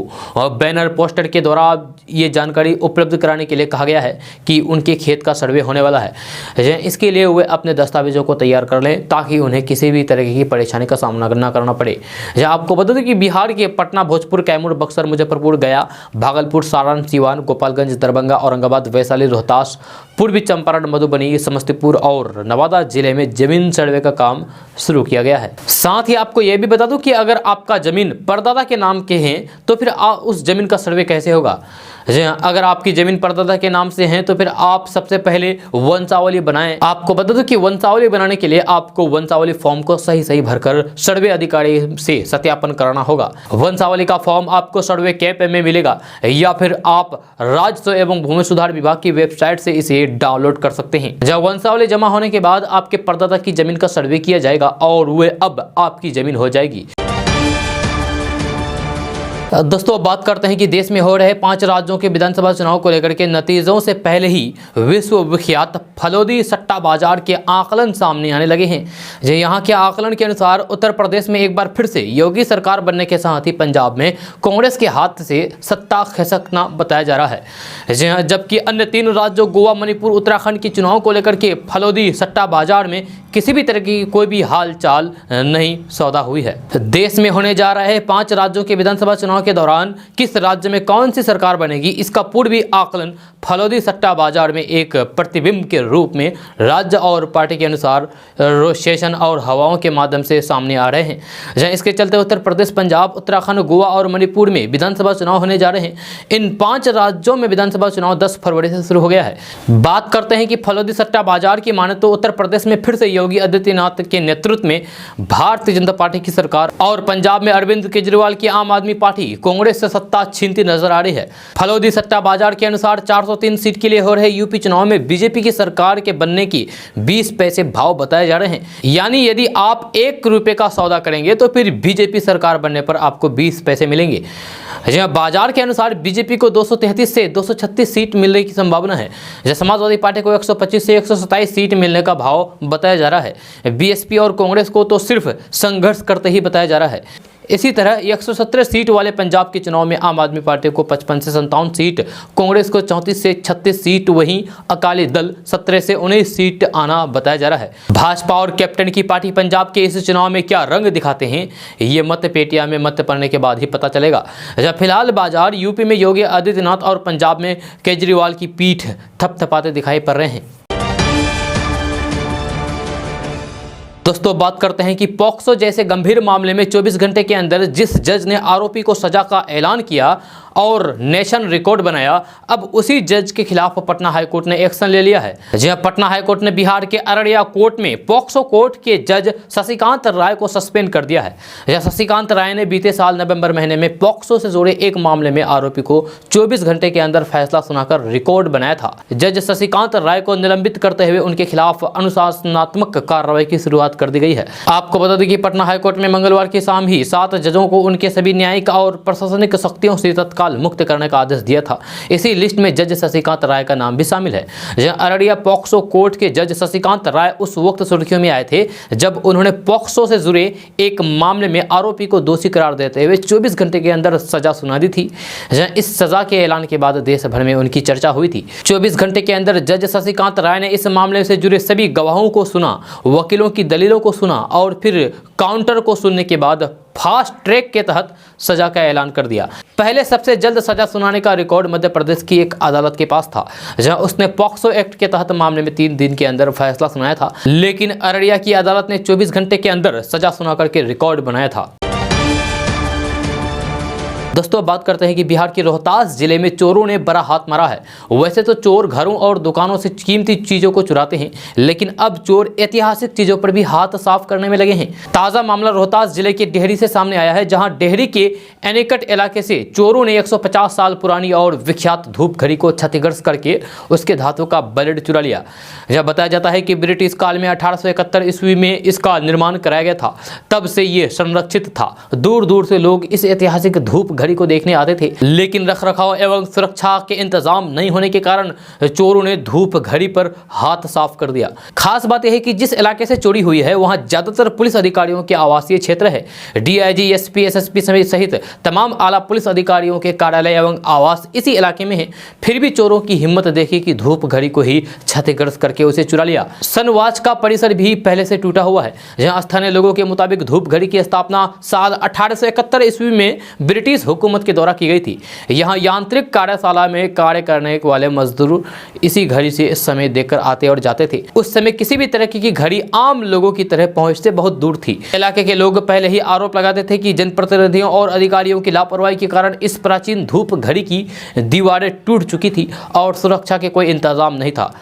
बैनर पोस्टर के द्वारा ये जानकारी उपलब्ध कराने के लिए कहा गया है कि उनके खेत का सर्वे होने वाला है। इसके लिए वे अपने दस्तावेजों को तैयार कर लें ताकि उन्हें किसी भी तरह की परेशानी का सामना न करना पड़े। आपको बता दें कि बिहार के पटना, भोजपुर, कैमूर, बक्सर, मुजफ्फरपुर, गया, भागलपुर, सारण, सीवान, गोपालगंज, दरभंगा, औरंगाबाद, वैशाली, रोहतास, पूर्वी चंपारण, मधुबनी, समस्तीपुर और नवादा जिले में जमीन सर्वे का काम शुरू किया गया है। साथ ही आपको यह भी बता दूं कि अगर आपका जमीन परदादा के नाम के हैं तो फिर उस जमीन का सर्वे कैसे होगा। अगर आपकी जमीन परदादा के नाम से है तो फिर आप सबसे पहले वंशावली बनाएं। आपको बता दो कि वंशावली बनाने के लिए आपको वंशावली फॉर्म को सही भरकर सर्वे अधिकारी से सत्यापन कराना होगा। वंशावली का फॉर्म आपको सर्वे कैंप में मिलेगा या फिर आप राजस्व एवं भूमि सुधार विभाग की वेबसाइट से इसे डाउनलोड कर सकते हैं। जब वंशावली जमा होने के बाद आपके परदादा की जमीन का सर्वे किया जाएगा और वह अब आपकी जमीन हो जाएगी। दोस्तों अब बात करते हैं कि देश में हो रहे 5 राज्यों के विधानसभा चुनाव को लेकर के नतीजों से पहले ही विश्व विख्यात फलोदी सट्टा बाजार के आकलन सामने आने लगे हैं। यहाँ के आकलन के अनुसार उत्तर प्रदेश में एक बार फिर से योगी सरकार बनने के साथ ही पंजाब में कांग्रेस के हाथ से सत्ता खिसकना बताया जा रहा है। जबकि अन्य 3 राज्यों गोवा, मणिपुर, उत्तराखंड के चुनाव को लेकर के फलोदी सट्टा बाजार में किसी भी तरह की कोई भी हाल चाल नहीं सौदा हुई है। देश में होने जा रहे 5 राज्यों के विधानसभा चुनाव के दौरान किस राज्य में कौन सी सरकार बनेगी, इसका पूर्वी आकलन फलोदी सट्टा बाजार में एक प्रतिबिंब के रूप में राज्य और पार्टी के अनुसार रोटेशन और हवाओं के माध्यम से सामने आ रहे हैं। जहां इसके चलते उत्तर प्रदेश, पंजाब, उत्तराखंड, गोवा और मणिपुर में विधानसभा चुनाव होने जा रहे हैं। इन 5 राज्यों में विधानसभा चुनाव 10 फरवरी से शुरू हो गया है। बात करते हैं कि फलोदी सट्टा बाजार की माने तो उत्तर प्रदेश में फिर से योगी आदित्यनाथ के नेतृत्व में भारतीय जनता पार्टी की सरकार और पंजाब में अरविंद केजरीवाल की आम आदमी पार्टी कांग्रेस से सत्ता छीनती नजर आ रही है। फलोदी सट्टा बाजार के अनुसार 403 सीट के लिए हो रहे यूपी चुनाव में बीजेपी की सरकार के बनने की 20 पैसे भाव बताए जा रहे हैं। यानी यदि आप 1 रुपए का सौदा करेंगे तो फिर बीजेपी सरकार बनने पर आपको 20 पैसे मिलेंगे। बाजार के अनुसार बीजेपी को 233 से 236 सीट मिलने की संभावना है। समाजवादी पार्टी को 125 से 127 सीट मिलने का भाव बताया जा रहा है। बीएसपी और कांग्रेस को तो सिर्फ संघर्ष करते ही बताया जा रहा है। इसी तरह 117 सीट वाले पंजाब के चुनाव में आम आदमी पार्टी को 55 से 57 सीट, कांग्रेस को 34 से 36 सीट, वहीं अकाली दल 17 से 19 सीट आना बताया जा रहा है। भाजपा और कैप्टन की पार्टी पंजाब के इस चुनाव में क्या रंग दिखाते हैं, ये मत पेटिया में मत पड़ने के बाद ही पता चलेगा। जब फिलहाल बाजार यूपी में योगी आदित्यनाथ और पंजाब में केजरीवाल की पीठ थपथपाते दिखाई पड़ रहे हैं। दोस्तों बात करते हैं कि पॉक्सो जैसे गंभीर मामले में 24 घंटे के अंदर जिस जज ने आरोपी को सजा का ऐलान किया और नेशन रिकॉर्ड बनाया, अब उसी जज के खिलाफ पटना हाईकोर्ट ने एक्शन ले लिया है। जी पटना हाईकोर्ट ने बिहार के अररिया कोर्ट में पॉक्सो कोर्ट के जज शशिकांत राय को सस्पेंड कर दिया है। शशिकांत राय ने बीते साल नवंबर महीने में पॉक्सो से जुड़े एक मामले में आरोपी को 24 घंटे के अंदर फैसला सुनाकर रिकॉर्ड बनाया था। जज शशिकांत राय को निलंबित करते हुए उनके खिलाफ अनुशासनात्मक कार्रवाई की शुरुआत तैनात कर दी गई है। आपको बता दें कि पटना हाईकोर्ट में मंगलवार की शाम ही 7 जजों को उनके सभी न्यायिक और प्रशासनिक शक्तियों से तत्काल मुक्त करने का आदेश दिया था। इसी लिस्ट में जज शशिकांत राय का नाम भी शामिल है। अररिया पॉक्सो कोर्ट के जज शशिकांत राय उस वक्त सुर्खियों में आए थे जब उन्होंने पॉक्सो से जुड़े एक मामले में आरोपी को दोषी करार देते हुए 24 घंटे के अंदर सजा सुना दी थी। इस सजा के ऐलान के बाद देश भर में उनकी चर्चा हुई थी। 24 घंटे के अंदर जज शशिकांत राय ने इस मामले से जुड़े सभी गवाहों को सुना, वकीलों की दलीलों को सुना और फिर काउंटर को सुनने के बाद फास्ट ट्रैक के तहत सजा का ऐलान कर दिया। पहले सबसे जल्द सजा सुनाने का रिकॉर्ड मध्य प्रदेश की एक अदालत के पास था, जहां उसने पॉक्सो एक्ट के तहत मामले में 3 दिन के अंदर फैसला सुनाया था। लेकिन अररिया की अदालत ने 24 घंटे के अंदर सजा सुना करके रिकॉर्ड बनाया था। दोस्तों बात करते हैं कि बिहार के रोहतास जिले में चोरों ने बड़ा हाथ मारा है। वैसे तो चोर घरों और दुकानों से कीमती चीजों को चुराते हैं, लेकिन अब चोर ऐतिहासिक चीजों पर भी हाथ साफ करने में लगे हैं। ताजा मामला रोहतास जिले के डेहरी से सामने आया है, जहां डेहरी के एनेकट इलाके से चोरों ने 150 साल पुरानी और विख्यात धूप घड़ी को क्षतिग्रस्त करके उसके धातु का ब्लेड चुरा लिया। यह बताया जाता है कि ब्रिटिश काल में 1871 ईस्वी में इसका निर्माण कराया गया था। तब से ये संरक्षित था। दूर दूर से लोग इस ऐतिहासिक धूप घड़ी को देखने आते थे, लेकिन रखरखाव एवं सुरक्षा के इंतजाम नहीं होने के कारण चोरों ने धूप घड़ी पर हाथ साफ कर दिया। खास बात यह है कि जिस इलाके से चोरी हुई है वहां ज्यादातर पुलिस अधिकारियों के आवासीय क्षेत्र है। डीआईजी, एसपी, एसएसपी सहित तमाम आला पुलिस अधिकारियों के कार्यालय एवं आवास इसी इलाके में है। फिर भी चोरों की हिम्मत देखी कि धूप घड़ी को ही क्षतिग्रस्त करके उसे चुरा लिया। सनवाच का परिसर भी पहले से टूटा हुआ है, जहां स्थानीय लोगों के मुताबिक धूप घड़ी की स्थापना साल 1871 ईस्वी में ब्रिटिश हुकूमत के द्वारा की गई थी। यहाँ यांत्रिक कार्यशाला में कार्य करने वाले मजदूर इसी घड़ी से समय देकर आते और जाते थे। उस समय किसी भी तरह की घड़ी आम लोगों की तरह पहुंच से बहुत दूर थी। इलाके के लोग पहले ही आरोप लगाते थे कि जनप्रतिनिधियों और अधिकारियों की लापरवाही के कारण इस प्राचीन धूप घड़ी की दीवारें टूट चुकी थी और सुरक्षा के कोई इंतजाम नहीं था।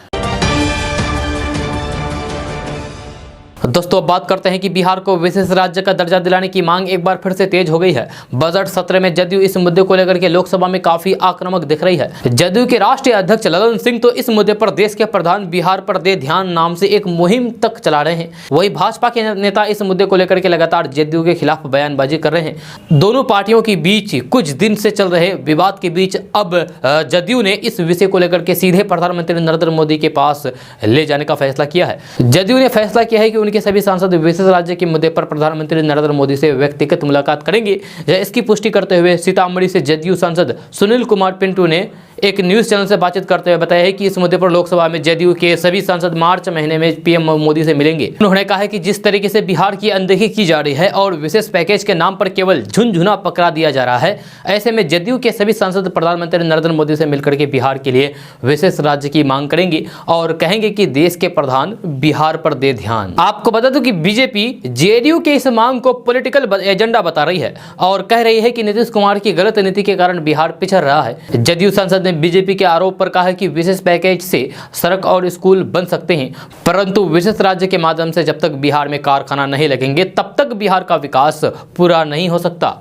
दोस्तों बात करते हैं कि बिहार को विशेष राज्य का दर्जा दिलाने की मांग एक बार फिर से तेज हो गई है। बजट सत्र में जदयू इस मुद्दे को लेकर के लोकसभा में काफी आक्रामक दिख रही है। जदयू के राष्ट्रीय अध्यक्ष ललन सिंह तो इस मुद्दे पर देश के प्रधान बिहार पर दे ध्यान नाम से एक मुहिम तक चला रहे हैं। वही भाजपा के नेता इस मुद्दे को लेकर के लगातार जदयू के खिलाफ बयानबाजी कर रहे हैं। दोनों पार्टियों के बीच कुछ दिन से चल रहे विवाद के बीच अब जदयू ने इस विषय को लेकर के सीधे प्रधानमंत्री नरेंद्र मोदी के पास ले जाने का फैसला किया है। जदयू ने फैसला किया है कि उनके सभी सांसद विशेष राज्य के मुद्दे पर प्रधानमंत्री नरेंद्र मोदी से व्यक्तिगत मुलाकात करेंगे। इसकी पुष्टि करते हुए सीतामढ़ी से जदयू सांसद सुनील कुमार पिंटू ने एक न्यूज चैनल से बातचीत करते हुए बताया है कि इस मुद्दे पर लोकसभा में जदयू के सभी सांसद मार्च महीने में पीएम मोदी से मिलेंगे। उन्होंने कहा है कि जिस तरीके से बिहार की अनदेखी की जा रही है और विशेष पैकेज के नाम पर केवल झुनझुना पकड़ा दिया जा रहा है, ऐसे में जदयू के सभी सांसद प्रधानमंत्री नरेंद्र मोदी से मिलकर के बिहार के लिए विशेष राज्य की मांग करेंगे और कहेंगे कि देश के प्रधान बिहार पर दे ध्यान। आपको बता दूं कि बीजेपी जेडीयू के इस मांग को पॉलिटिकल एजेंडा बता रही है और कह रही है कि नीतीश कुमार की गलत नीति के कारण बिहार पिछड़ रहा है। जदयू सांसद ने बीजेपी के आरोप पर कहा है कि विशेष पैकेज से सड़क और स्कूल बन सकते हैं, परंतु विशेष राज्य के माध्यम से जब तक बिहार में कारखाना नहीं लगेंगे तब तक बिहार का विकास पूरा नहीं हो सकता।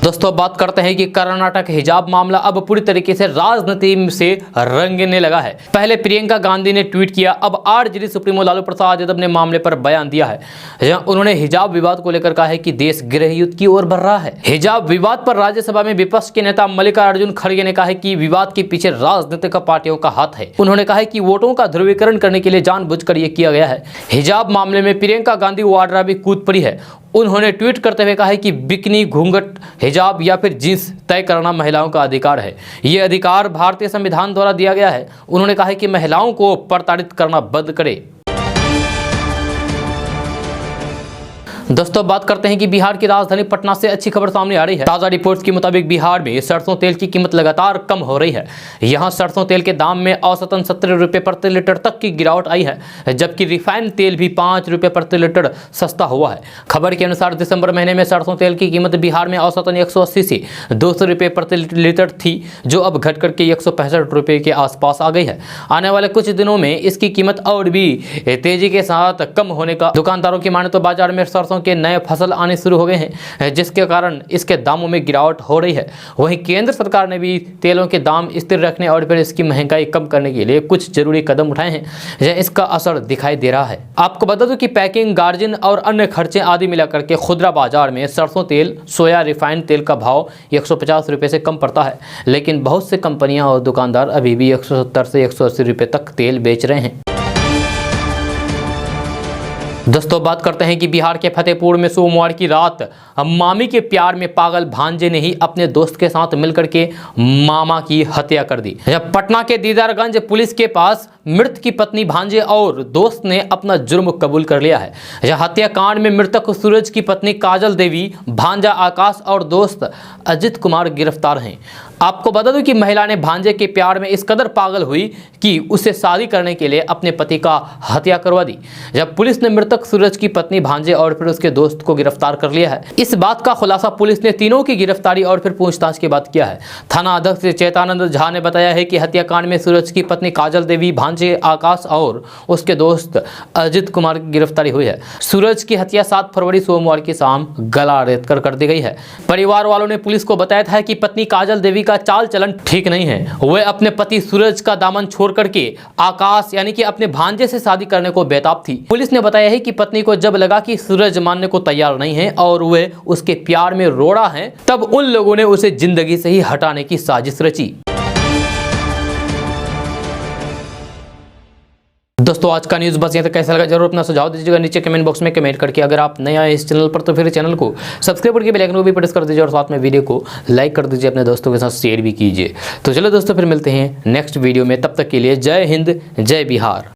दोस्तों बात करते हैं कि कर्नाटक हिजाब मामला अब पूरी तरीके से राजनीति से रंगने लगा है। पहले प्रियंका गांधी ने ट्वीट किया, अब आरजेडी सुप्रीमो लालू प्रसाद यादव ने मामले पर बयान दिया है। उन्होंने हिजाब विवाद को लेकर कहा है कि देश गृह युद्ध की ओर बढ़ रहा है। हिजाब विवाद पर राज्यसभा में विपक्ष के नेता मल्लिकार्जुन खड़गे ने कहा है कि विवाद के पीछे राजनीतिक पार्टियों का हाथ है। उन्होंने कहा है कि वोटों का ध्रुवीकरण करने के लिए जानबूझकर यह किया गया है। हिजाब मामले में प्रियंका गांधी वाड्रा भी कूद पड़ी है। उन्होंने ट्वीट करते हुए कहा है कि बिकनी, घूंघट, हिजाब या फिर जींस तय करना महिलाओं का अधिकार है। ये अधिकार भारतीय संविधान द्वारा दिया गया है। उन्होंने कहा है कि महिलाओं को प्रताड़ित करना बंद करे। दोस्तों बात करते हैं कि बिहार की राजधानी पटना से अच्छी खबर सामने आ रही है। ताजा रिपोर्ट्स के मुताबिक बिहार में सरसों तेल की कीमत लगातार कम हो रही है। यहां सरसों तेल के दाम में औसतन 17 रुपए प्रति लीटर तक की गिरावट आई है, जबकि रिफाइंड तेल भी 5 रुपए प्रति लीटर सस्ता हुआ है। खबर के अनुसार दिसंबर महीने में सरसों तेल की कीमत बिहार में औसतन 180 से 200 रुपए प्रति लीटर थी, जो अब घट करके 165 रुपए के आसपास आ गई है। आने वाले कुछ दिनों में इसकी कीमत और भी तेजी के साथ कम होने का दुकानदारों की माने तो बाजार में सरसों के नए फसल आने शुरू हो गए हैं, जिसके कारण इसके दामों में गिरावट हो रही है। वहीं केंद्र सरकार ने भी तेलों के दाम स्थिर रखने और फिर इसकी महंगाई कम करने के लिए कुछ जरूरी कदम उठाए हैं, इसका असर दिखाई दे रहा है। आपको बता दूं कि पैकिंग, गार्जिन और अन्य खर्चे आदि मिलाकर के खुदरा बाजार में सरसों तेल, सोया रिफाइंड तेल का भाव 150 रुपये से कम पड़ता है, लेकिन बहुत से कंपनियां और दुकानदार अभी भी 170 से 180 रुपये तक तेल बेच रहे हैं। दोस्तों बात करते हैं कि बिहार के फतेहपुर में सोमवार की रात मामी के प्यार में पागल भांजे ने ही अपने दोस्त के साथ मिलकर के मामा की हत्या कर दी। जब पटना के दीदारगंज पुलिस के पास मृत की पत्नी भांजे और दोस्त ने अपना जुर्म कबूल कर लिया है। यह हत्याकांड में मृतक सूरज की पत्नी काजल देवी, भांजा आकाश और दोस्त अजित कुमार गिरफ्तार हैं। आपको बता दूं कि महिला ने भांजे के प्यार में इस कदर पागल हुई कि उसे शादी करने के लिए अपने पति का हत्या करवा दी। जब पुलिस ने मृतक सूरज की पत्नी भांजे और फिर उसके दोस्त को गिरफ्तार कर लिया है। इस बात का खुलासा पुलिस ने तीनों की गिरफ्तारी और फिर पूछताछ के बाद किया है। थाना अध्यक्ष चेतानंद झा ने बताया है कि हत्याकांड में सूरज की पत्नी काजल देवी, भांजे आकाश और उसके दोस्त अजित कुमार की गिरफ्तारी हुई है। सूरज की हत्या 7 फरवरी सोमवार की शाम गला रेत कर दी गई है। परिवार वालों ने पुलिस को बताया था कि पत्नी काजल देवी का चाल चलन ठीक नहीं है। वह अपने पति सूरज का दामन छोड़ करके आकाश यानी कि अपने भांजे से शादी करने को बेताब थी। पुलिस ने बताया है कि पत्नी को जब लगा कि सूरज मानने को तैयार नहीं है और वह उसके प्यार में रोड़ा है, तब उन लोगों ने उसे जिंदगी से ही हटाने की साजिश रची। दोस्तों आज का न्यूज़ बस यहाँ तक। कैसा लगा जरूर अपना सुझाव दीजिएगा नीचे कमेंट बॉक्स में कमेंट करके। अगर आप नया है इस चैनल पर तो फिर चैनल को सब्सक्राइब करके बेल आइकन को भी प्रेस कर दीजिए और साथ में वीडियो को लाइक कर दीजिए, अपने दोस्तों के साथ शेयर भी कीजिए। तो चलो दोस्तों फिर मिलते हैं नेक्स्ट वीडियो में, तब तक के लिए जय हिंद, जय बिहार।